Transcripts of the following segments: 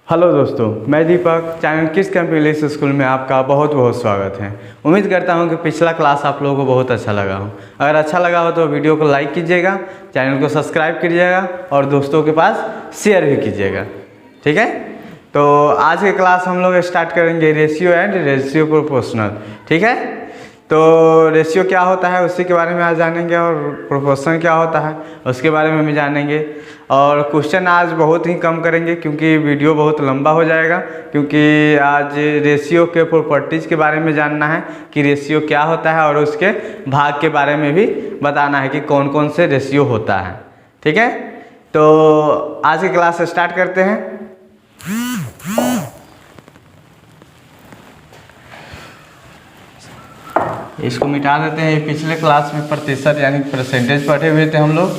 Hello दोस्तों, मैं Deepak channel kids camp English school में आपका बहुत बहुत स्वागत है। उम्मीद करता हूं कि पिछला क्लास आप लोगों को बहुत अच्छा लगा हो। अगर अच्छा लगा हो तो वीडियो को लाइक कीजिएगा, चैनल को सब्सक्राइब कीजिएगा और दोस्तों के पास शेयर भी कीजिएगा। ठीक है, तो आज की क्लास हम लोग स्टार्ट करेंगे रेशियो एंड रेशियो प्रोपोर्शनल। ठीक है, तो रेशियो क्या होता है उसी के बारे में आज जानेंगे और प्रोपोर्शन क्या होता है उसके बारे में भी जानेंगे। और क्वेश्चन आज बहुत ही कम करेंगे क्योंकि वीडियो बहुत लंबा हो जाएगा, क्योंकि आज रेशियो के प्रॉपर्टीज़ के बारे में जानना है कि रेशियो क्या होता है और उसके भाग के बारे में भी बताना है कि कौन कौन से रेशियो होता है। ठीक है, तो आज की क्लास स्टार्ट करते हैं। इसको मिटा देते हैं। पिछले क्लास में प्रतिशत यानी परसेंटेज पढ़े हुए थे हम लोग।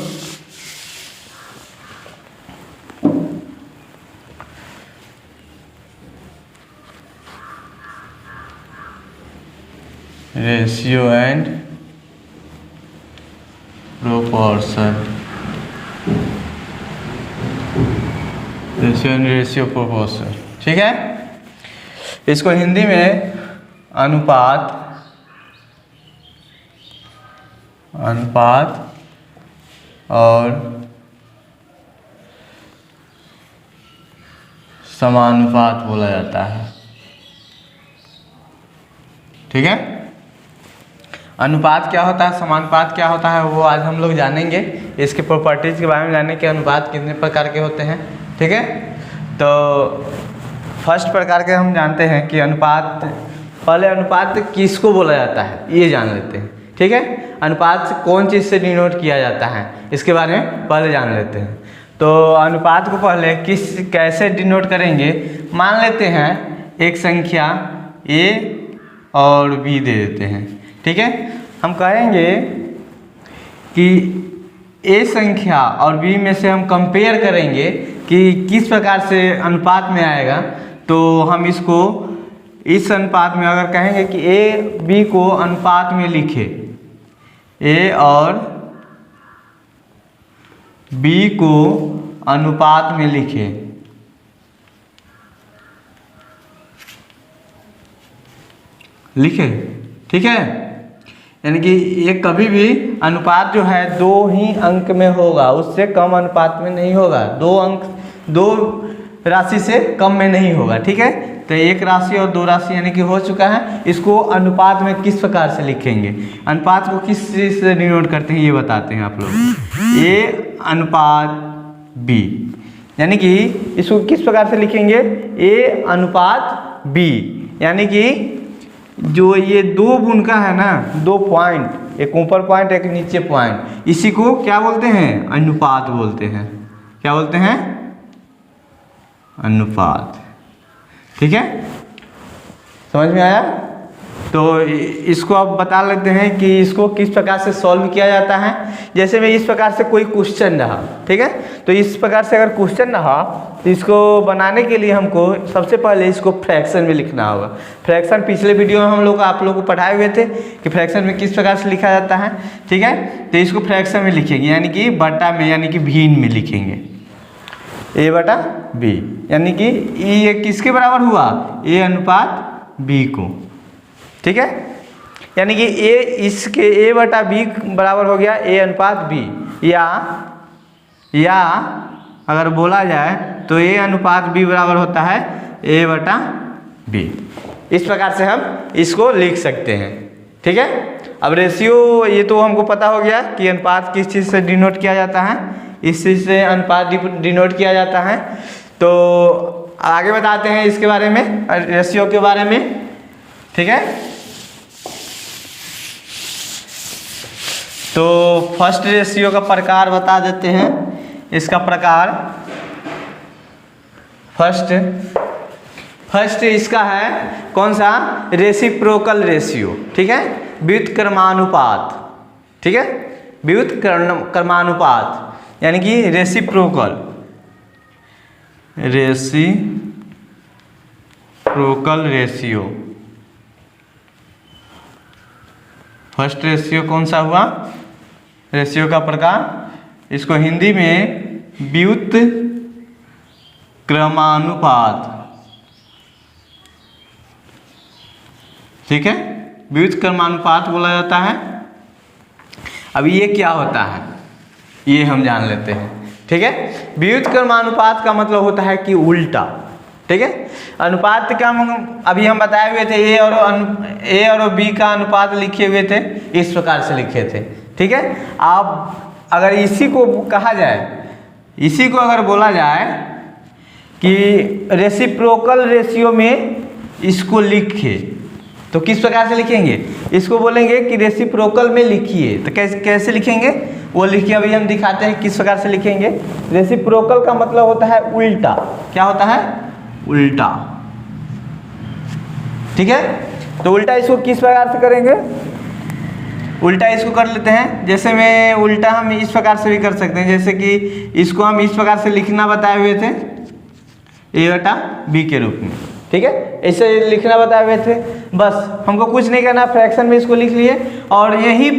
Ratio and proportion, ratio and ratio proportion. ठीक है, इसको हिंदी में अनुपात और समानुपात बोला जाता है। ठीक है, अनुपात क्या होता है, समानुपात क्या होता है, वो आज हम लोग जानेंगे। इसके प्रॉपर्टीज के बारे में जानेंगे कि अनुपात कितने प्रकार के होते हैं। ठीक है, तो फर्स्ट प्रकार के हम जानते हैं कि अनुपात, पहले अनुपात किसको बोला जाता है ये जान लेते हैं। ठीक है, अनुपात से कौन चीज़ से डिनोट किया जाता है इसके बारे में पहले जान लेते हैं। तो अनुपात को पहले कैसे डिनोट करेंगे, मान लेते हैं एक संख्या a और b दे देते हैं। ठीक है, हम कहेंगे कि a संख्या और b में से हम कंपेयर करेंगे कि किस प्रकार से अनुपात में आएगा। तो हम इसको इस अनुपात में अगर कहेंगे कि a b को अनुपात में लिखे, a और b को अनुपात में लिखे, ठीक है, यानी कि ये कभी भी अनुपात जो है दो ही अंक में होगा, उससे कम अनुपात में नहीं होगा। दो राशि से कम में नहीं होगा। ठीक है, तो एक राशि और दो राशि यानी कि हो चुका है। इसको अनुपात में किस प्रकार से लिखेंगे, अनुपात को किस चीज से डिनोट करते हैं ये बताते हैं आप लोग। a अनुपात b, यानी कि इसको किस प्रकार से लिखेंगे, a अनुपात b, यानी कि जो ये दो बुनका है ना, दो पॉइंट, एक ऊपर पॉइंट एक नीचे पॉइंट, इसी को क्या बोलते हैं, अनुपात बोलते हैं। क्या बोलते हैं, अनुपात। ठीक है, समझ में आया। तो इसको अब बता लेते हैं कि इसको किस प्रकार से सॉल्व किया जाता है। जैसे में इस प्रकार से कोई क्वेश्चन रहा, ठीक है, तो इस प्रकार से अगर क्वेश्चन रहा तो इसको बनाने के लिए हमको सबसे पहले इसको फ्रैक्शन में लिखना होगा। फ्रैक्शन पिछले वीडियो में हम लोग आप लोगों को पढ़ाए हुए थे कि फ्रैक्शन में किस प्रकार से लिखा जाता है। ठीक है, तो इसको फ्रैक्शन में लिखेंगे, यानी कि बटा में, यानी कि भिन्न में लिखेंगे, a बटा b, यानी कि ये किसके बराबर हुआ, a अनुपात b को। ठीक है, यानी कि इसके a बटा b बराबर हो गया a अनुपात b, या अगर बोला जाए तो a अनुपात b बराबर होता है a बटा b। इस प्रकार से हम इसको लिख सकते हैं। ठीक है, अब रेशियो ये तो हमको पता हो गया कि अनुपात किस चीज़ से डिनोट किया जाता है, इस चीज़ से अनुपात डिनोट किया जाता है। तो आगे बताते हैं इसके बारे में, रेशियो के बारे में। ठीक है, तो फर्स्ट रेशियो का प्रकार बता देते हैं। इसका प्रकार फर्स्ट इसका है कौन सा, रेसिप्रोकल रेशियो। ठीक है, व्युत्क्रमानुपात। ठीक है, व्युत्क्रमानुपात यानी कि रेसिप्रोकल रेशियो। फर्स्ट रेशियो कौन सा हुआ, रेशियो का प्रकार, इसको हिंदी में व्युत्क्रमानुपात क्रमानुपात, ठीक है, व्युत्क्रमानुपात क्रमानुपात बोला जाता है। अब ये क्या होता है ये हम जान लेते हैं, ठीक है। व्युत्क्रमानुपात क्रमानुपात का मतलब होता है कि उल्टा, ठीक है। अनुपात का अभी हम बताए हुए थे, ए और बी का अनुपात लिखे हुए थे, इस प्रकार से लिखे थे, ठीक है। आप अगर इसी को कहा जाए, इसी को अगर बोला जाए कि रेसिप्रोकल रेशियो में इसको लिखे तो किस प्रकार से लिखेंगे, इसको बोलेंगे कि रेसिप्रोकल में लिखिए, तो कैसे लिखेंगे वो लिखिए, अभी हम दिखाते हैं किस प्रकार से लिखेंगे। रेसिप्रोकल का मतलब होता है उल्टा, क्या होता है, उल्टा, ठीक है। तो उल्टा इसको किस प्रकार से करेंगे, उल्टा इसको कर लेते हैं, जैसे में उल्टा हम इस प्रकार से भी कर सकते हैं, जैसे कि इसको हम इस प्रकार से लिखना बताए हुए थे ए बटा बी के रूप में, ठीक है, ऐसे लिखना बताए हुए थे। बस हमको कुछ नहीं करना, फ्रैक्शन में इसको लिख लिए और यहीं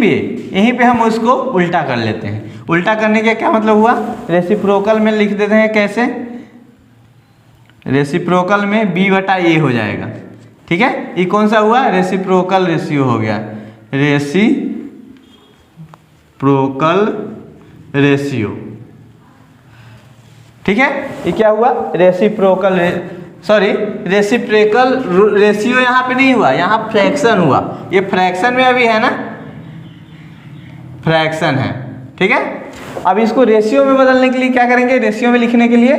पे हम उसको उल्टा कर लेते हैं। उल्टा करने का क्या मतलब हुआ, रेसिप्रोकल में लिख देते हैं, कैसे, रेसिप्रोकल में बी बटा ए हो जाएगा, ठीक है। ये कौन सा हुआ, रेसिप्रोकल रेशियो हो गया, रेसिप्रोकल रेशियो, ठीक है। ये क्या हुआ, रेसिप्रोकल रेशियो यहाँ पे नहीं हुआ, यहाँ फ्रैक्शन हुआ, ये फ्रैक्शन में अभी है ना, फ्रैक्शन है, ठीक है। अब इसको रेशियो में बदलने के लिए क्या करेंगे, रेशियो में लिखने के लिए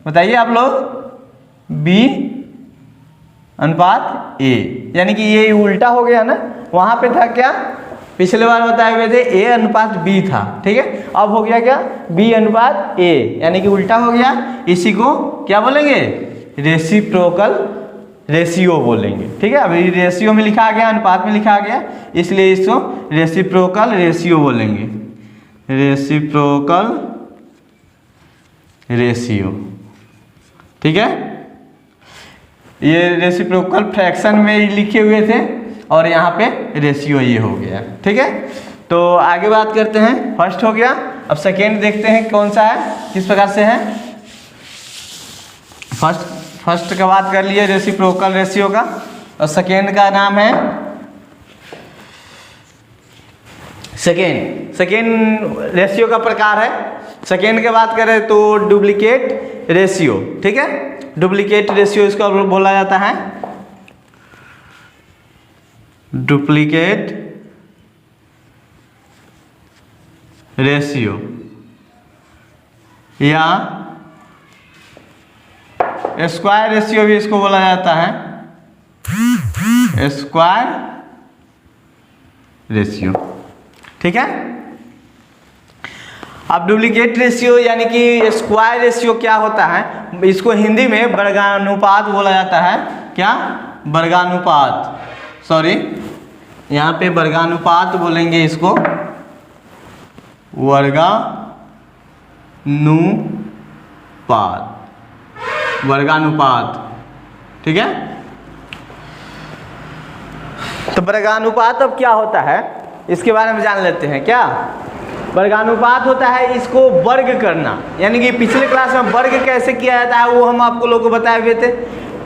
बताइए आप लोग, बी अनुपात ए, यानी कि ये उल्टा हो गया ना, वहां पे था क्या, पिछले बार बताए हुए थे ए अनुपात बी था, ठीक है, अब हो गया क्या, बी अनुपात ए, यानी कि उल्टा हो गया। इसी को क्या बोलेंगे, रेसिप्रोकल रेशियो बोलेंगे, ठीक है। अभी रेशियो में लिखा गया, अनुपात में लिखा गया, इसलिए इसको रेसिप्रोकल रेशियो बोलेंगे, रेसिप्रोकल रेशियो, ठीक है। ये रेसिप्रोकल फ्रैक्शन में लिखे हुए थे और यहाँ पे रेशियो ये हो गया, ठीक है। तो आगे बात करते हैं, फर्स्ट हो गया, अब सेकेंड देखते हैं कौन सा है, किस प्रकार से है। फर्स्ट का बात कर लिए रेसिप्रोकल रेशियो का, और सेकेंड का नाम है सेकेंड रेशियो का प्रकार है। सेकेंड की बात करें तो डुप्लीकेट रेशियो, ठीक है, डुप्लीकेट रेशियो इसको बोला जाता है, डुप्लीकेट रेशियो या स्क्वायर रेशियो भी इसको बोला जाता है, स्क्वायर रेशियो, ठीक है। अब डुप्लीकेट रेशियो यानी कि स्क्वायर रेशियो क्या होता है, इसको हिंदी में वर्गानुपात बोला जाता है, क्या, वर्गानुपात, सॉरी यहाँ पे वर्गानुपात बोलेंगे इसको, वर्गानुपात, ठीक है। तो वर्गानुपात अब क्या होता है इसके बारे में जान लेते हैं। क्या वर्गानुपात होता है, इसको वर्ग करना, यानी कि पिछले क्लास में वर्ग कैसे किया जाता है वो हम आपको लोगों को बताए हुए थे,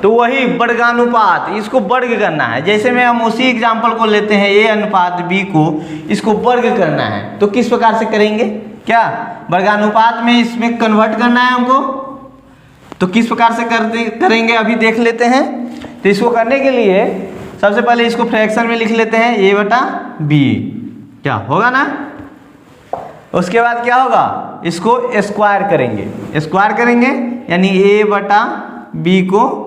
तो वही वर्गानुपात, इसको वर्ग करना है। जैसे में हम उसी एग्जाम्पल को लेते हैं, ए अनुपात बी को, इसको वर्ग करना है, तो किस प्रकार से करेंगे, क्या वर्गानुपात में इसमें कन्वर्ट करना है हमको, तो किस प्रकार से करेंगे अभी देख लेते हैं। तो इसको करने के लिए सबसे पहले इसको फ्रैक्शन में लिख लेते हैं, ए बटा बी, क्या होगा ना, उसके बाद क्या होगा, इसको स्क्वायर करेंगे, यानी ए बटा बी को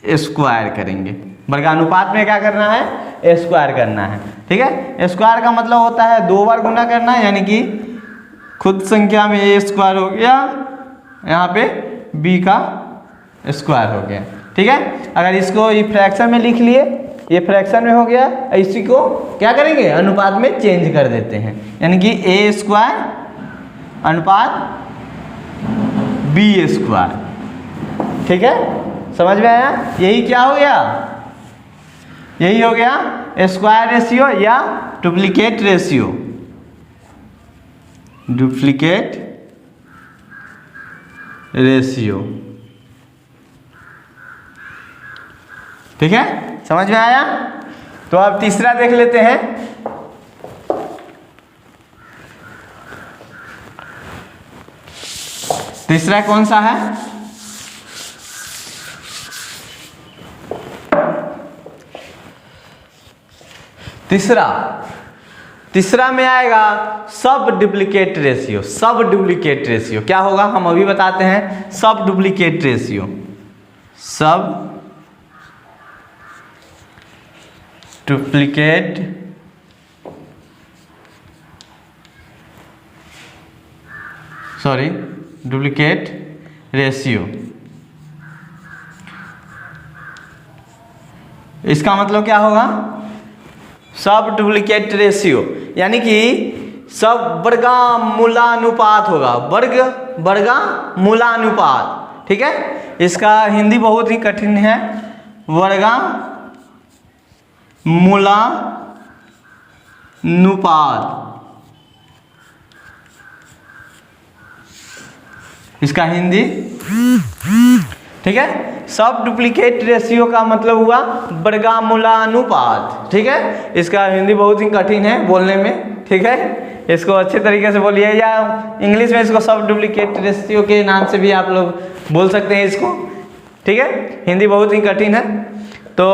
स्क्वायर करेंगे। वर्गानुपात में क्या करना है, स्क्वायर करना है, ठीक है। स्क्वायर का मतलब होता है 2 बार गुना करना, यानी कि खुद संख्या में ए स्क्वायर हो गया, यहाँ पे बी का स्क्वायर हो गया, ठीक है। अगर इसको ये फ्रैक्शन में लिख लिए, ये फ्रैक्शन में हो गया, इसी को क्या करेंगे, अनुपात में चेंज कर देते हैं, यानी कि ए स्क्वायर अनुपात बी स्क्वायर, ठीक है, समझ में आया। यही क्या हो गया, यही हो गया स्क्वायर रेशियो या डुप्लीकेट रेशियो, डुप्लीकेट रेशियो, ठीक है, समझ में आया। तो अब तीसरा देख लेते हैं। तीसरा कौन सा है? तीसरा में आएगा सब डुप्लीकेट रेशियो। सब डुप्लीकेट रेशियो क्या होगा हम अभी बताते हैं। सब डुप्लीकेट रेशियो, सब डुप्लीकेट डुप्लीकेट रेशियो। इसका मतलब क्या होगा? सब डुप्लीकेट रेशियो यानी कि सब वर्गमूलानुपात होगा। वर्गमूलानुपात, ठीक है। इसका हिंदी बहुत ही कठिन है। वर्गमूलानुपात, इसका हिंदी, ठीक है। सब डुप्लीकेट रेशियो का मतलब हुआ वर्गमूलानुपात, ठीक है। इसका हिंदी बहुत ही कठिन है बोलने में, ठीक है। इसको अच्छे तरीके से बोलिए, या इंग्लिश में इसको सब डुप्लीकेट रेशियो के नाम से भी आप लोग बोल सकते हैं इसको, ठीक है। हिंदी बहुत ही कठिन है। तो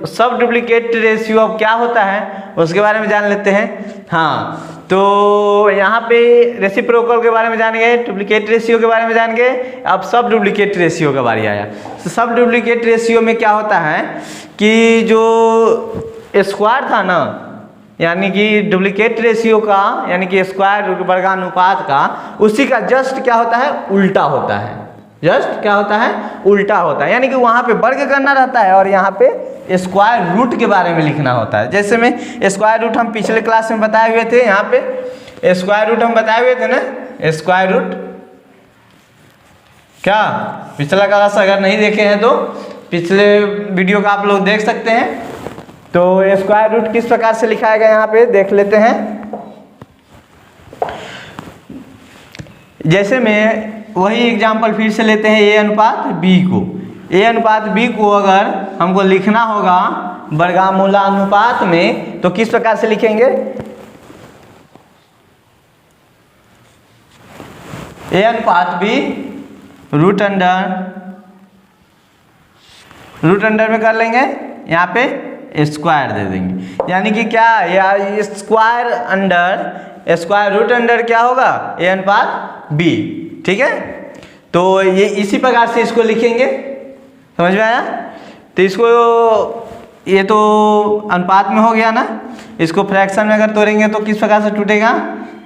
सब डुप्लीकेट रेशियो अब क्या होता है उसके बारे में जान लेते हैं। हाँ, तो यहाँ पे रेसिप्रोकल के बारे में जान गए, डुप्लीकेट रेशियो के बारे में जान गए। अब सब डुप्लीकेट रेशियो का बारी आया। तो सब डुप्लीकेट रेशियो में क्या होता है कि जो स्क्वायर था ना, यानी कि डुप्लीकेट रेशियो का यानी कि स्क्वायर रूट वर्गानुपात का, उसी का जस्ट क्या होता है? उल्टा होता है। जस्ट क्या होता है? उल्टा होता है। यानी कि वहाँ पे वर्ग करना रहता है और यहाँ पे स्क्वायर रूट के बारे में लिखना होता है। जैसे में स्क्वायर रूट हम पिछले क्लास में बताए हुए थे, यहाँ पे स्क्वायर रूट हम बताए हुए थे ना। स्क्वायर रूट क्या, पिछला क्लास अगर नहीं देखे हैं तो पिछले वीडियो का आप लोग देख सकते हैं। तो स्क्वायर रूट किस प्रकार से लिखा गया यहाँ पे देख लेते हैं। जैसे में वही एग्जाम्पल फिर से लेते हैं, ए अनुपात बी को। ए अनुपात बी को अगर हमको लिखना होगा वर्गमूलानुपात में तो किस प्रकार से लिखेंगे? ए अनुपात बी रूट अंडर में कर लेंगे, यहाँ पे स्क्वायर दे देंगे। यानी कि क्या, या स्क्वायर रूट अंडर क्या होगा? ए अनुपात बी, ठीक है। तो ये इसी प्रकार से इसको लिखेंगे, समझ में आया। तो इसको, ये तो अनुपात में हो गया ना, इसको फ्रैक्शन में अगर तोड़ेंगे तो किस प्रकार से टूटेगा?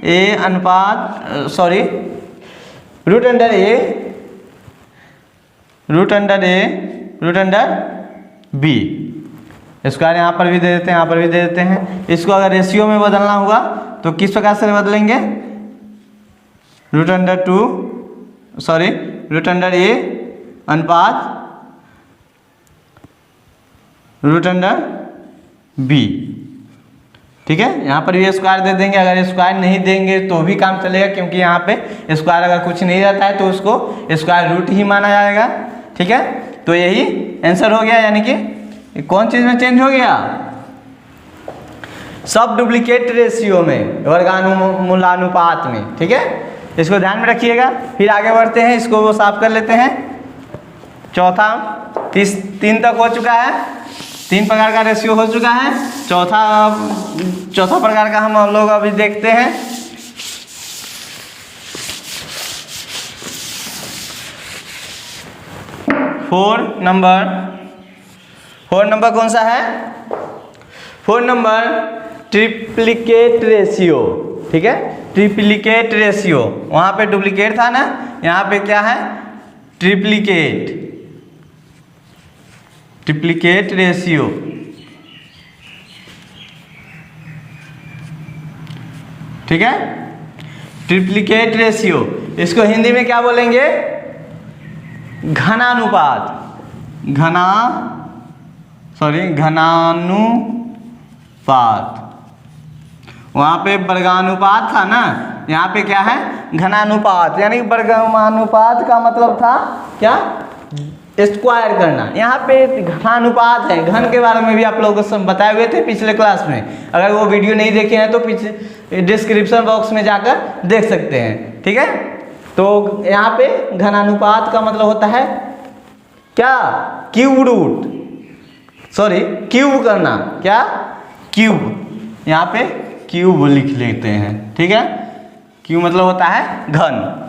ए अनुपात रूट अंडर बी। स्क्वायर यहाँ पर भी दे देते हैं, यहाँ पर भी दे देते हैं। इसको अगर रेशियो में बदलना हुआ तो किस प्रकार से बदलेंगे? रूट अंडर ए अनुपात रूट अंडर बी, ठीक है। यहाँ पर भी स्क्वायर दे देंगे। अगर स्क्वायर नहीं देंगे तो भी काम चलेगा, क्योंकि यहाँ पे स्क्वायर अगर कुछ नहीं रहता है तो उसको स्क्वायर रूट ही माना जाएगा, ठीक है। तो यही आंसर हो गया। यानी कि कौन चीज़ में चेंज हो गया? सब डुप्लीकेट रेशियो में, वर्गमूलानुपात में, ठीक है। इसको ध्यान में रखिएगा। फिर आगे बढ़ते हैं, इसको वो साफ कर लेते हैं। चौथा, 3 तक हो चुका है, 3 प्रकार का रेशियो हो चुका है। चौथा प्रकार का हम लोग अभी देखते हैं। फोर नंबर कौन सा है? 4 नंबर ट्रिप्लिकेट रेशियो, ठीक है। ट्रिप्लिकेट रेशियो, वहाँ पे डुप्लीकेट था ना, यहाँ पे क्या है? ट्रिप्लिकेट रेशियो, ठीक है। ट्रिप्लिकेट रेशियो, इसको हिंदी में क्या बोलेंगे? घनानुपात। घनानुपात। वहाँ पे वर्गानुपात था ना, यहाँ पे क्या है? घनानुपात। यानी वर्गानुपात का मतलब था क्या? स्क्वायर करना। यहाँ पे घनानुपात है, घन के बारे में भी आप लोगों को बताए हुए थे पिछले क्लास में। अगर वो वीडियो नहीं देखे हैं तो पीछे डिस्क्रिप्शन बॉक्स में जाकर देख सकते हैं, ठीक है। तो यहाँ पे घनानुपात का मतलब होता है क्या, क्यूब रूट, सॉरी क्यूब करना, क्या क्यूब, यहाँ पे क्यूब लिख लेते हैं, ठीक है। क्यूब मतलब होता है घन।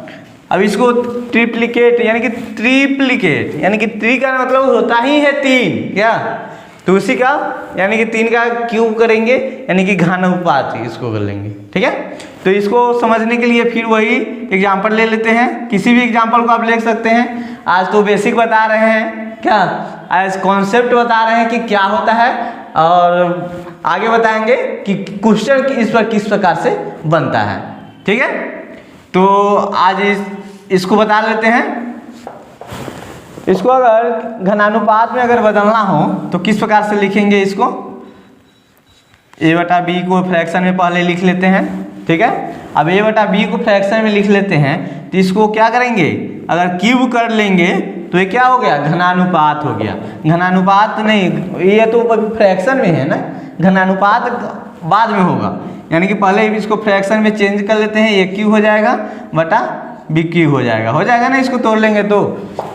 अब इसको ट्रिप्लिकेट यानी कि ट्रिप्लिकेट यानी कि ट्री का मतलब होता ही है 3, क्या, तो उसी का यानी कि 3 का क्यूब करेंगे यानी कि घनानुपात इसको कर लेंगे, ठीक है। तो इसको समझने के लिए फिर वही एग्जांपल ले लेते हैं, किसी भी एग्जांपल को आप ले सकते हैं। आज तो बेसिक बता रहे हैं, क्या आज कॉन्सेप्ट बता रहे हैं कि क्या होता है, और आगे बताएंगे कि क्वेश्चन इस पर किस प्रकार से बनता है, ठीक है। तो आज इसको बता लेते हैं। इसको अगर घनानुपात में अगर बदलना हो तो किस प्रकार से लिखेंगे इसको, a बटा बी को फ्रैक्शन में पहले लिख लेते हैं, ठीक है। अब a बटा बी को फ्रैक्शन में लिख लेते हैं तो इसको क्या करेंगे, अगर क्यूब कर लेंगे तो ये क्या हो गया, घनानुपात हो गया। घनानुपात नहीं, ये तो फ्रैक्शन में है ना, घनानुपात बाद में होगा, यानी कि पहले इसको फ्रैक्शन में चेंज कर लेते हैं, ये क्यू हो जाएगा बटा बी क्यू हो जाएगा ना, इसको तोड़ लेंगे तो।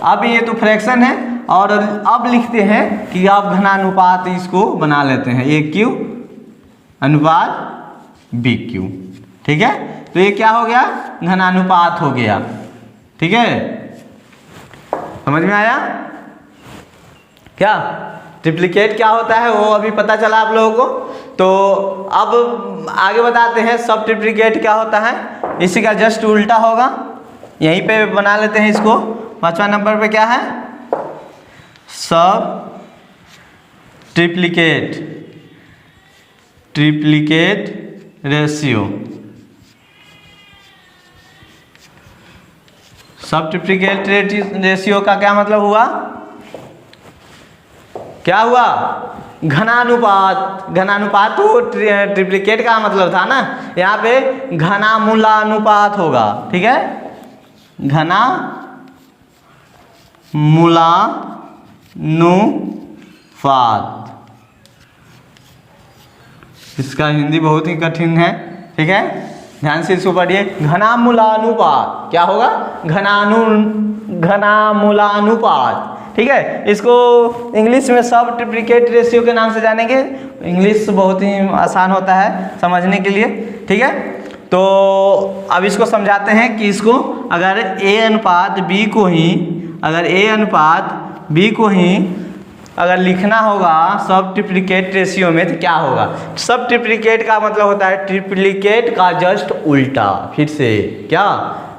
अब ये तो फ्रैक्शन है, और अब लिखते हैं कि आप घनानुपात इसको बना लेते हैं, ए क्यू अनुपात बी क्यू, ठीक है। तो ये क्या हो गया, घनानुपात हो गया, ठीक है। समझ में आया क्या, ट्रिप्लिकेट क्या होता है वो अभी पता चला आप लोगों को। तो अब आगे बताते हैं सब ट्रिप्लिकेट क्या होता है, इसी का जस्ट उल्टा होगा, यहीं पे बना लेते हैं इसको। 5वां नंबर पे क्या है, सब ट्रिप्लिकेट रेशियो। सब ट्रिप्लिकेट रेशियो का क्या मतलब हुआ, क्या हुआ, घनानुपात। घनानुपात तो ट्रिप्लिकेट का मतलब था ना, यहाँ पे घनामूलानुपात होगा, ठीक है। घनामूलानुपात, इसका हिंदी बहुत ही कठिन है, ठीक है, ध्यान से इसको पढ़िए। घनामूलानुपात क्या होगा, घनामूलानुपात, ठीक है। इसको इंग्लिश में सब ट्रिप्लिकेट रेशियो के नाम से जानेंगे, इंग्लिश बहुत ही आसान होता है समझने के लिए, ठीक है। तो अब इसको समझाते हैं कि इसको अगर a अनुपात b को ही, अगर a अनुपात b को ही अगर लिखना होगा सब ट्रिप्लिकेट रेशियो में तो क्या होगा। सब ट्रिप्लिकेट का मतलब होता है ट्रिप्लिकेट का जस्ट उल्टा, फिर से क्या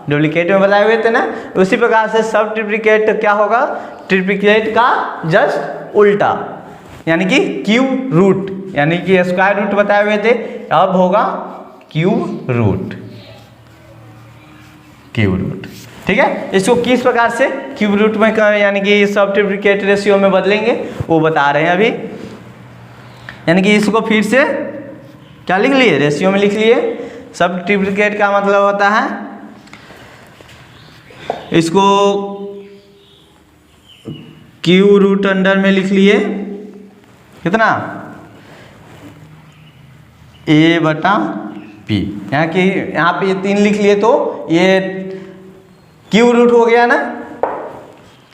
डुप्लीकेट में बताए हुए थे ना, उसी प्रकार से सब ट्रिप्लिकेट क्या होगा, ट्रिप्लिकेट का जस्ट उल्टा, यानी कि क्यूब रूट, यानी कि स्क्वायर रूट बताए हुए थे, अब होगा क्यूब रूट, ठीक है। इसको किस प्रकार से क्यूब रूट में यानी कि सब ट्रिप्लिकेट रेशियो में बदलेंगे वो बता रहे हैं अभी। यानी कि इसको फिर से क्या लिख लिए, रेशियो में लिख लिए। सब ट्रिप्लिकेट का मतलब होता है, इसको क्यू रूट अंडर में लिख लिए कितना, ए बटा पी, यहाँ पे ये 3 लिख लिए तो ये क्यू रूट हो गया ना।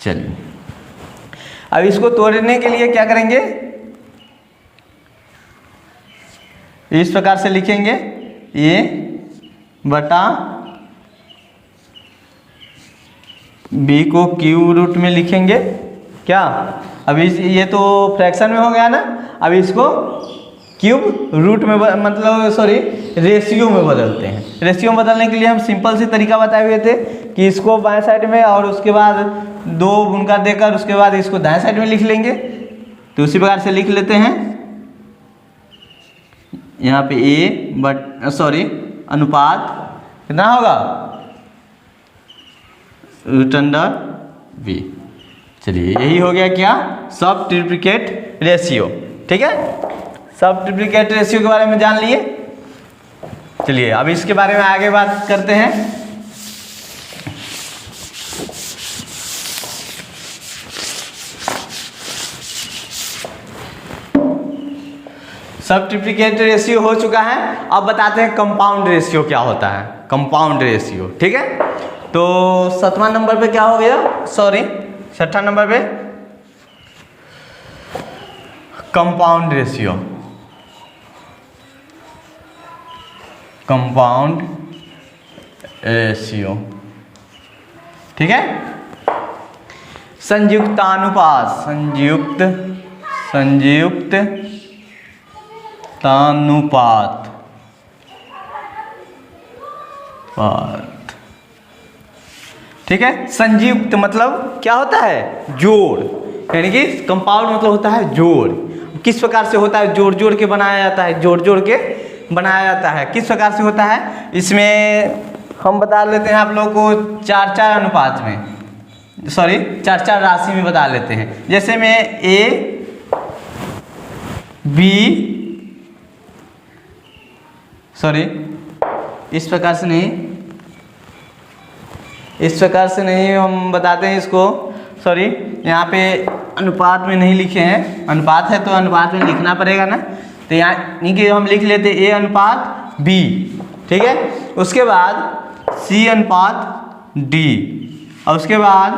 चलिए अब इसको तोड़ने के लिए क्या करेंगे, इस प्रकार से लिखेंगे, ए बटा बी को क्यू रूट में लिखेंगे क्या। अब ये तो फ्रैक्शन में हो गया ना, अब इसको क्यूब रूट में मतलब सॉरी रेशियो में बदलते हैं। रेशियो में बदलने के लिए हम सिंपल सी तरीका बताए हुए थे कि इसको बाएं साइड में और उसके बाद 2 बुनकर देकर उसके बाद इसको दाएं साइड में लिख लेंगे। तो उसी प्रकार से लिख लेते हैं, यहाँ पे अनुपात कितना होगा, रूट अंडर बी। चलिए यही हो गया क्या, सब ट्रिप्लिकेट रेशियो, ठीक है। सब ट्रिप्लिकेट रेशियो के बारे में जान लिए। चलिए अब इसके बारे में आगे बात करते हैं। सब्स्टिफिकेट रेशियो हो चुका है। अब बताते हैं कंपाउंड रेशियो क्या होता है। कंपाउंड रेशियो, ठीक है। तो 7वां नंबर पे क्या हो गया, सॉरी 6ठा नंबर पे कंपाउंड रेशियो। कंपाउंड रेशियो, ठीक है। संयुक्तानुपात, संयुक्तानुपात, ठीक है। संयुक्त मतलब क्या होता है, जोड़, यानी कि कंपाउंड मतलब होता है जोड़। किस प्रकार से होता है, जोड़ जोड़ के बनाया जाता है, जोड़ जोड़ के बनाया जाता है। किस प्रकार से होता है, इसमें हम बता लेते हैं आप लोगों को 4-4 अनुपात में, सॉरी 4-4 राशि में बता लेते हैं। जैसे में A B, सॉरी इस प्रकार से नहीं, इस प्रकार से नहीं हम बताते हैं इसको, सॉरी यहाँ पे अनुपात में नहीं लिखे हैं, अनुपात है तो अनुपात में लिखना पड़ेगा ना, तो यहाँ नहीं कि हम लिख लेते A अनुपात B, ठीक है। उसके बाद C अनुपात D, और उसके बाद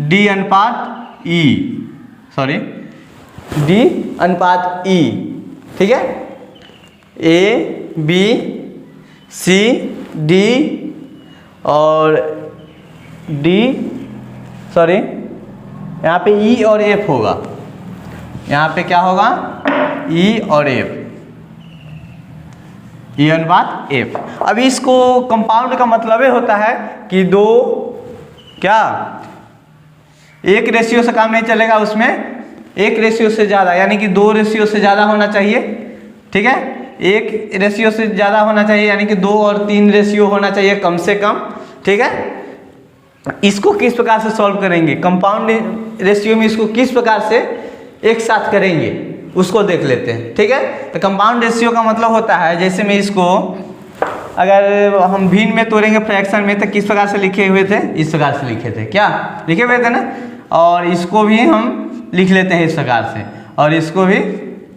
D अनुपात E, सॉरी D अनुपात E, ठीक है। A B C D और D, सॉरी यहाँ पे E और F होगा, यहाँ पे क्या होगा E और F, E अनुपात F। अब इसको कंपाउंड का मतलब ये होता है कि दो क्या एक रेशियो से काम नहीं चलेगा, उसमें एक रेशियो से ज़्यादा, यानी कि 2 रेशियो से ज़्यादा होना चाहिए, ठीक है। 1 रेशियो से ज़्यादा होना चाहिए, यानी कि 2 और 3 रेशियो होना चाहिए कम से कम, ठीक है। इसको किस प्रकार से सॉल्व करेंगे, कंपाउंड रेशियो में इसको किस प्रकार से एक साथ करेंगे उसको देख लेते हैं, ठीक है। तो कंपाउंड रेशियो का मतलब होता है, जैसे मैं इसको अगर हम भिन्न में तोड़ेंगे फ्रैक्शन में, तो किस प्रकार से लिखे हुए थे, इस प्रकार से लिखे थे, क्या लिखे हुए थे ना। और इसको भी हम लिख लेते हैं इस प्रकार से, और इसको भी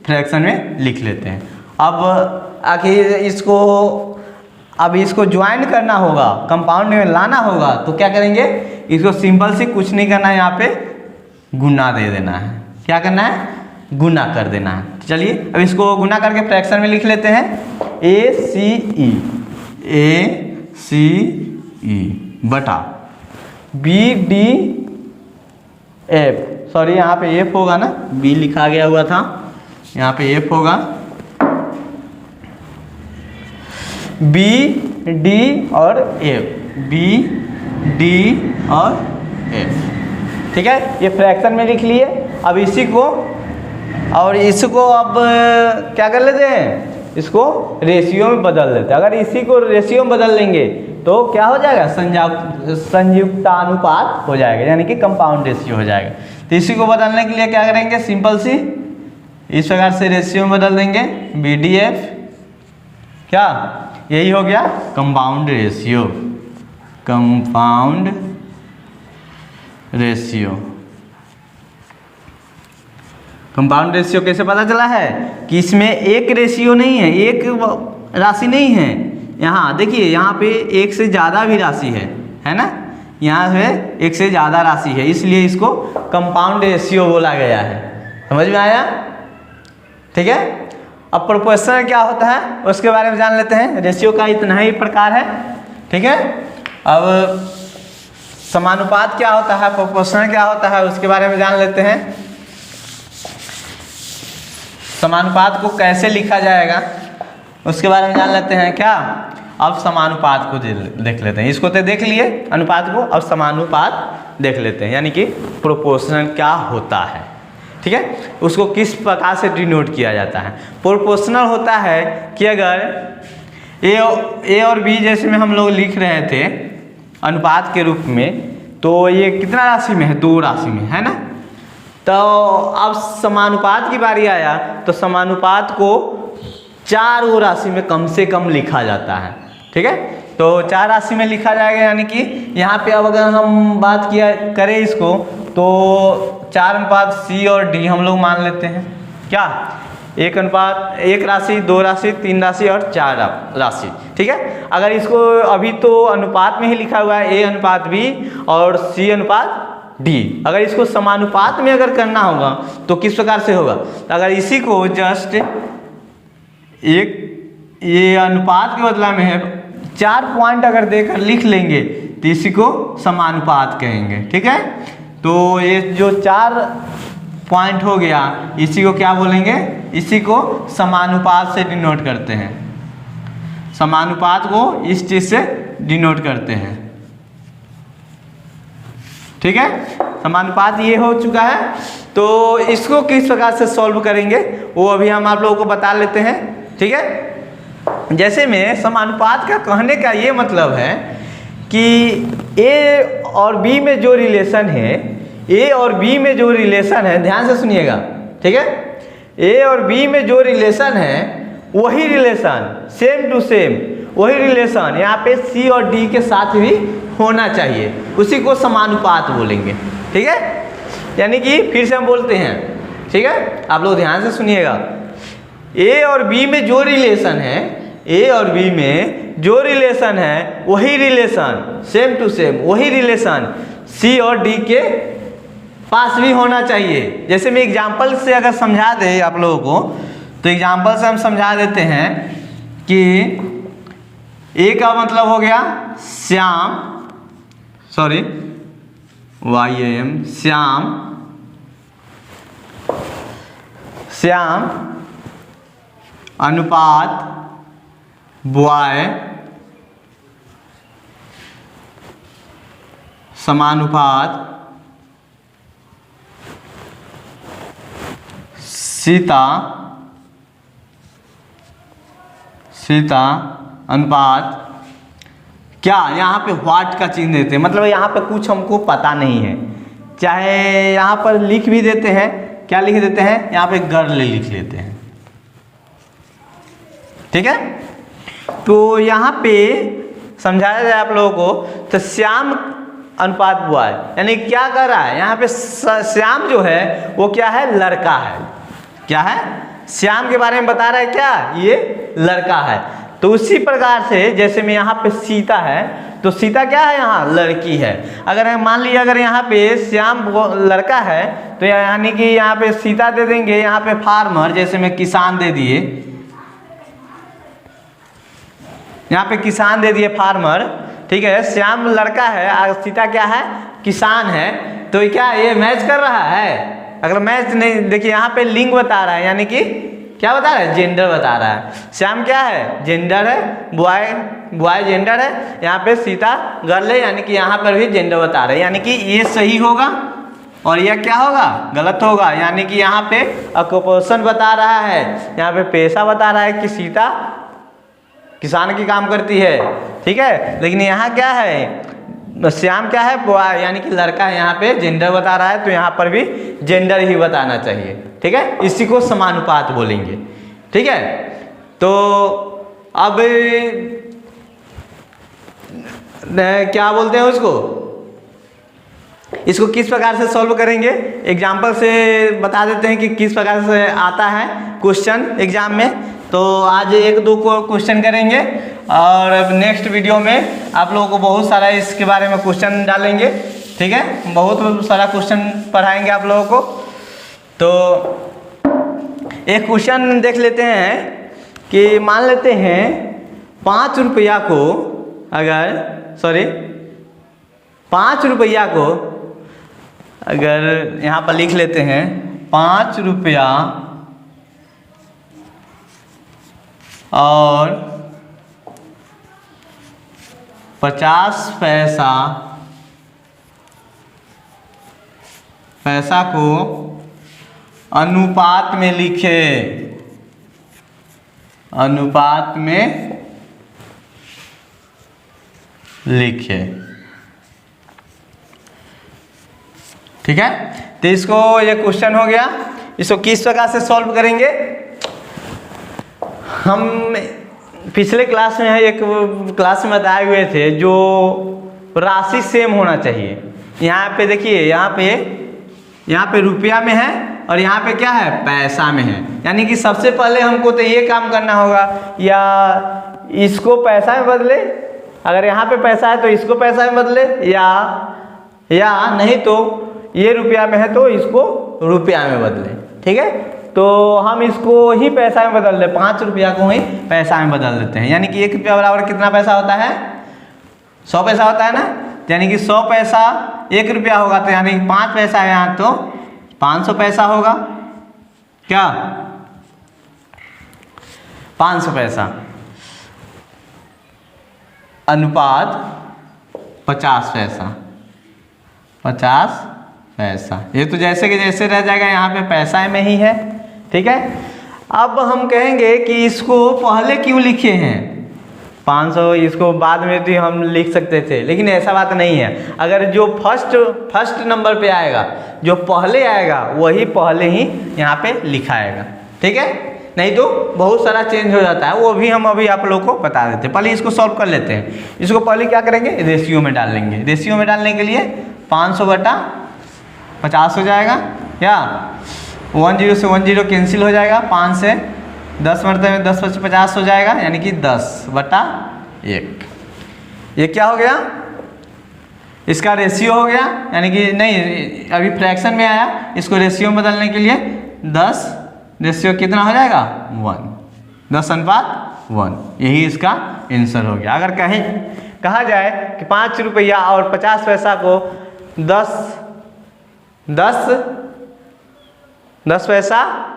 फ्रैक्शन में लिख लेते हैं। अब आखिर इसको, अब इसको ज्वाइन करना होगा, कंपाउंड में लाना होगा, तो क्या करेंगे, इसको सिंपल से कुछ नहीं करना है, यहाँ पे गुना दे देना है। क्या करना है, गुना कर देना है। चलिए अब इसको गुना करके फ्रैक्शन में लिख लेते हैं, ACE बटा BDF, सॉरी यहाँ पे F होगा ना, B लिखा गया हुआ था, यहाँ पे F होगा, B D और F, B D और F, ठीक है। ये फ्रैक्शन में लिख लिए। अब इसी को और इसको अब क्या कर लेते हैं, इसको रेशियो में बदल देते हैं। अगर इसी को रेशियो में बदल लेंगे तो क्या हो जाएगा, संयुक्तानुपात हो जाएगा, यानी कि कंपाउंड रेशियो हो जाएगा। तो इसी को बदलने के लिए क्या करेंगे, सिंपल सी इस प्रकार से रेशियो में बदल देंगे, BDF, क्या यही हो गया compound ratio. Compound ratio, compound ratio कैसे पता चला है कि इसमें एक रेशियो नहीं है, एक राशि नहीं है। यहाँ देखिए, यहाँ पे एक से ज़्यादा भी राशि है ना, यहाँ है एक से ज़्यादा राशि है, इसलिए इसको कंपाउंड रेशियो बोला गया है। समझ में आया, ठीक है। अब प्रोपोर्शनल क्या होता है उसके बारे में जान लेते हैं। रेशियो का इतना ही प्रकार है, ठीक है। अब समानुपात क्या होता है, प्रोपोर्शनल क्या होता है, उसके बारे में जान लेते हैं। समानुपात को कैसे लिखा जाएगा उसके बारे में जान लेते हैं क्या। अब समानुपात को देख लेते हैं, इसको तो देख लिए अनुपात को, अब समानुपात देख लेते हैं, यानी कि प्रोपोर्शनल क्या होता है, ठीक है। उसको किस प्रकार से डिनोट किया जाता है। प्रोपोर्शनल होता है कि अगर ए और बी जैसे में हम लोग लिख रहे थे अनुपात के रूप में, तो ये कितना राशि में है, 2 राशि में है ना। तो अब समानुपात की बारी आया तो समानुपात को 4 राशि में कम से कम लिखा जाता है, ठीक है। तो 4 राशि में लिखा जाएगा, यानी कि यहाँ पे अब अगर हम बात किया करें इसको, तो 4 अनुपात C और D हम लोग मान लेते हैं। क्या 1 अनुपात 1 राशि, 2 राशि, 3 राशि और 4 राशि। ठीक है, अगर इसको अभी तो अनुपात में ही लिखा हुआ है A अनुपात B और C अनुपात D, अगर इसको समानुपात में अगर करना होगा तो किस प्रकार से होगा? तो अगर इसी को जस्ट एक ये अनुपात के बदला में है 4 पॉइंट अगर देकर लिख लेंगे तो इसी को समानुपात कहेंगे। ठीक है, तो ये जो 4 पॉइंट हो गया इसी को क्या बोलेंगे? इसी को समानुपात से डिनोट करते हैं। समानुपात को इस चीज से डिनोट करते हैं। ठीक है, समानुपात ये हो चुका है। तो इसको किस प्रकार से सॉल्व करेंगे वो अभी हम आप लोगों को बता लेते हैं। ठीक है, जैसे में समानुपात का कहने का ये मतलब है कि A और B में जो रिलेशन है, A और B में जो रिलेशन है, ध्यान से सुनिएगा। ठीक है, A और B में जो रिलेशन है वही रिलेशन सेम टू सेम वही रिलेशन यहाँ पे C और D के साथ भी होना चाहिए, उसी को समानुपात बोलेंगे। ठीक है, यानी कि फिर से हम बोलते हैं। ठीक है, आप लोग ध्यान से सुनिएगा। A और B में जो रिलेशन है, A और B में जो रिलेशन है वही रिलेशन सेम टू सेम वही रिलेशन C और D के पास भी होना चाहिए। जैसे मैं एग्जाम्पल से अगर समझा दे आप लोगों को, तो एग्जाम्पल से हम समझा देते हैं कि A का मतलब हो गया श्याम, सॉरी YAM, श्याम अनुपात बॉय समानुपात सीता अनुपात क्या, यहाँ पे व्हाट का चिन्ह देते हैं, मतलब यहाँ पे कुछ हमको पता नहीं है, चाहे यहाँ पर लिख भी देते हैं, क्या लिख देते हैं, यहाँ पे गर्ल लिख लेते हैं। ठीक है, तो यहाँ पे समझाया जाए आप लोगों को, तो श्याम अनुपात बॉय यानी क्या कर रहा है यहाँ पे? श्याम जो है वो क्या है? लड़का है। क्या है? श्याम के बारे में बता रहा है, क्या ये लड़का है। तो उसी प्रकार से जैसे में यहाँ पे सीता है, तो सीता क्या है? यहाँ लड़की है। अगर मान लीजिए अगर यहाँ पे श्याम लड़का है तो यानी कि यहाँ पे सीता दे देंगे, यहाँ पे फार्मर, जैसे में किसान दे दिए, यहाँ पे किसान दे दिए फार्मर। ठीक है, श्याम लड़का है और सीता क्या है? किसान है। तो क्या ये मैच कर रहा है? अगर मैच नहीं, देखिए यहाँ पे लिंग बता रहा है, यानी कि क्या बता रहा है? जेंडर बता रहा है। श्याम क्या है? जेंडर है, बॉय जेंडर है, यहाँ पे सीता गर्ल है, यानी कि यहाँ पर भी जेंडर बता रहे हैं, यानी कि ये सही होगा और यह क्या होगा? गलत होगा। यानी कि यहाँ पे ऑक्यूपेशन बता रहा है, यहाँ पे पेशा बता रहा है कि सीता किसान की काम करती है। ठीक है, लेकिन यहाँ क्या है? श्याम क्या है? बॉय यानी कि लड़का है, यहाँ पे जेंडर बता रहा है, तो यहाँ पर भी जेंडर ही बताना चाहिए। ठीक है, इसी को समानुपात बोलेंगे। ठीक है, तो अब क्या बोलते हैं उसको, इसको किस प्रकार से सॉल्व करेंगे? एग्जाम्पल से बता देते हैं कि किस प्रकार से आता है क्वेश्चन एग्जाम में। तो आज 1-2 क्वेश्चन करेंगे और नेक्स्ट वीडियो में आप लोगों को बहुत सारा इसके बारे में क्वेश्चन डालेंगे। ठीक है, बहुत सारा क्वेश्चन पढ़ाएंगे आप लोगों को। तो एक क्वेश्चन देख लेते हैं कि मान लेते हैं 5 रुपया को अगर 5 रुपया को अगर यहाँ पर लिख लेते हैं 5 रुपया और 50 पैसा को अनुपात में लिखे, अनुपात में लिखे। ठीक है, तो इसको ये क्वेश्चन हो गया। इसको किस प्रकार से सॉल्व करेंगे? हम पिछले क्लास में एक क्लास में बताए हुए थे जो राशि सेम होना चाहिए। यहाँ पे देखिए, यहाँ पे रुपया में है और यहाँ पे क्या है, पैसा में है। यानी कि सबसे पहले हमको तो ये काम करना होगा, या इसको पैसा में बदले, अगर यहाँ पे पैसा है तो इसको पैसा में बदले, या नहीं तो ये रुपया में है तो इसको रुपया में बदले। ठीक है, तो हम इसको ही पैसा में बदल दें, 5 रुपया को ही पैसा में बदल देते हैं। यानी कि 1 रुपया बराबर कितना पैसा होता है, 100 पैसा होता है ना। यानी कि 100 पैसा 1 रुपया होगा, तो यानी 5 पैसा है यहाँ तो 500 पैसा होगा। क्या 500 पैसा। अनुपात 50 पैसा, 50 पैसा। ये तो जैसे कि जैसे रह जाएगा, यहाँ पे पैसा में ही है। ठीक है, अब हम कहेंगे कि इसको पहले क्यों लिखे हैं 500, इसको बाद में भी हम लिख सकते थे, लेकिन ऐसा बात नहीं है। अगर जो फर्स्ट नंबर पे आएगा, जो पहले आएगा वही पहले ही यहाँ पे लिखाएगा। ठीक है, नहीं तो बहुत सारा चेंज हो जाता है, वो भी हम अभी आप लोग को बता देते हैं। पहले इसको सॉल्व कर लेते हैं। इसको पहले क्या करेंगे, रेशियो में डाल लेंगे। रेशियो में डालने के लिए 500 बटा 50 हो जाएगा, या 10 से 10 कैंसिल हो जाएगा, 5 से 10 मरतबे में 10 × 50 हो जाएगा, यानी कि 10 बटा 1। ये क्या हो गया, इसका रेशियो हो गया। यानी कि नहीं, अभी फ्रैक्शन में आया, इसको रेशियो में बदलने के लिए 10 रेशियो कितना हो जाएगा 1, 10:1। यही इसका आंसर हो गया। अगर कहा जाए कि 5 रुपया और 50 पैसा को 10 पैसा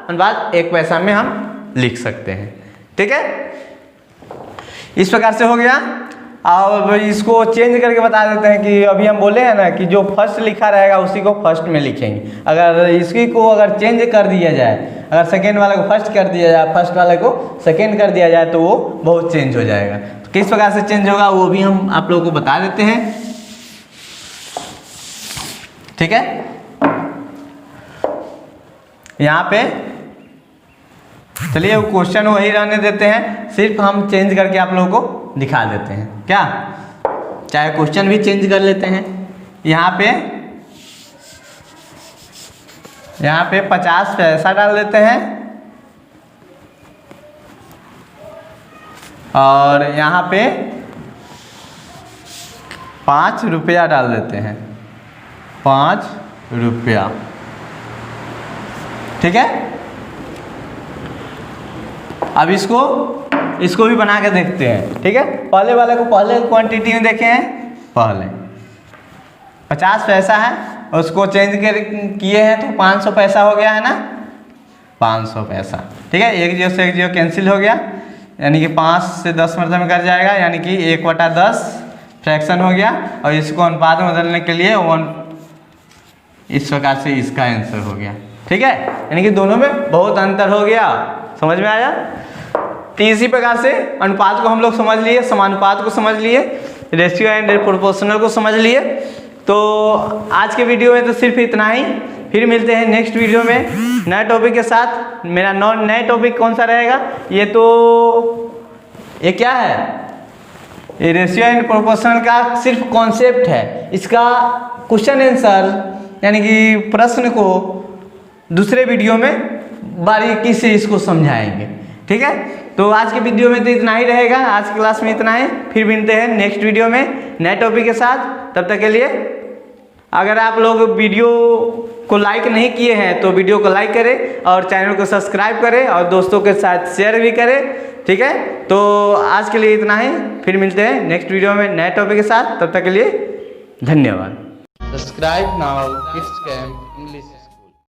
अनुपात 1 पैसा में हम लिख सकते हैं। ठीक है, इस प्रकार से हो गया। अब इसको चेंज करके बता देते हैं कि अभी हम बोले हैं ना कि जो फर्स्ट लिखा रहेगा उसी को फर्स्ट में लिखेंगे। अगर इसी को अगर चेंज कर दिया जाए, अगर सेकेंड वाले को फर्स्ट कर दिया जाए, फर्स्ट वाले को सेकेंड कर दिया जाए, तो वो बहुत चेंज हो जाएगा। तो किस प्रकार से चेंज होगा वो भी हम आप लोगों को बता देते हैं। ठीक है, यहाँ पे चलिए क्वेश्चन वही रहने देते हैं, सिर्फ हम चेंज करके आप लोगों को दिखा देते हैं। क्या, चाहे क्वेश्चन भी चेंज कर लेते हैं। यहाँ पे 50 पैसा डाल देते हैं, और यहाँ पे 5 रुपया डाल देते हैं, 5 रुपया। ठीक है, अब इसको भी बना के देखते हैं। ठीक है, पहले वाले को पहले क्वांटिटी में देखे हैं, पहले 50 पैसा है, उसको चेंज किए हैं तो 500 पैसा हो गया है ना, 500 पैसा। ठीक है, 1 0 से 1 0 कैंसिल हो गया, यानी कि 5 से 10 मरतबे में कर जाएगा, यानी कि 1/10 फ्रैक्शन हो गया। और इसको अनुपात में बदलने के लिए 1, इस प्रकार से इसका आंसर हो गया। ठीक है, यानी कि दोनों में बहुत अंतर हो गया। समझ में आया। तो इसी प्रकार से अनुपात को हम लोग समझ लिए, समानुपात को समझ लिए, रेशियो एंड प्रोपोर्शनल को समझ लिए। तो आज के वीडियो में तो सिर्फ इतना ही। फिर मिलते हैं नेक्स्ट वीडियो में नए टॉपिक के साथ। मेरा नए टॉपिक कौन सा रहेगा, ये क्या है, ये रेशियो एंड प्रोपोर्शनल का सिर्फ कॉन्सेप्ट है। इसका क्वेश्चन आंसर यानी कि प्रश्न को दूसरे वीडियो में बारीकी से इसको समझाएंगे। ठीक है, तो आज के वीडियो में तो इतना ही रहेगा, आज की क्लास में इतना है। फिर मिलते हैं नेक्स्ट वीडियो में नए टॉपिक के साथ। तब तक के लिए अगर आप लोग वीडियो को लाइक नहीं किए हैं तो वीडियो को लाइक करें और चैनल को सब्सक्राइब करें और दोस्तों के साथ शेयर भी करें। ठीक है, तो आज के लिए इतना ही। फिर मिलते हैं नेक्स्ट वीडियो में नए टॉपिक के साथ। तब तक के लिए धन्यवाद। Subscribe now kids camp English.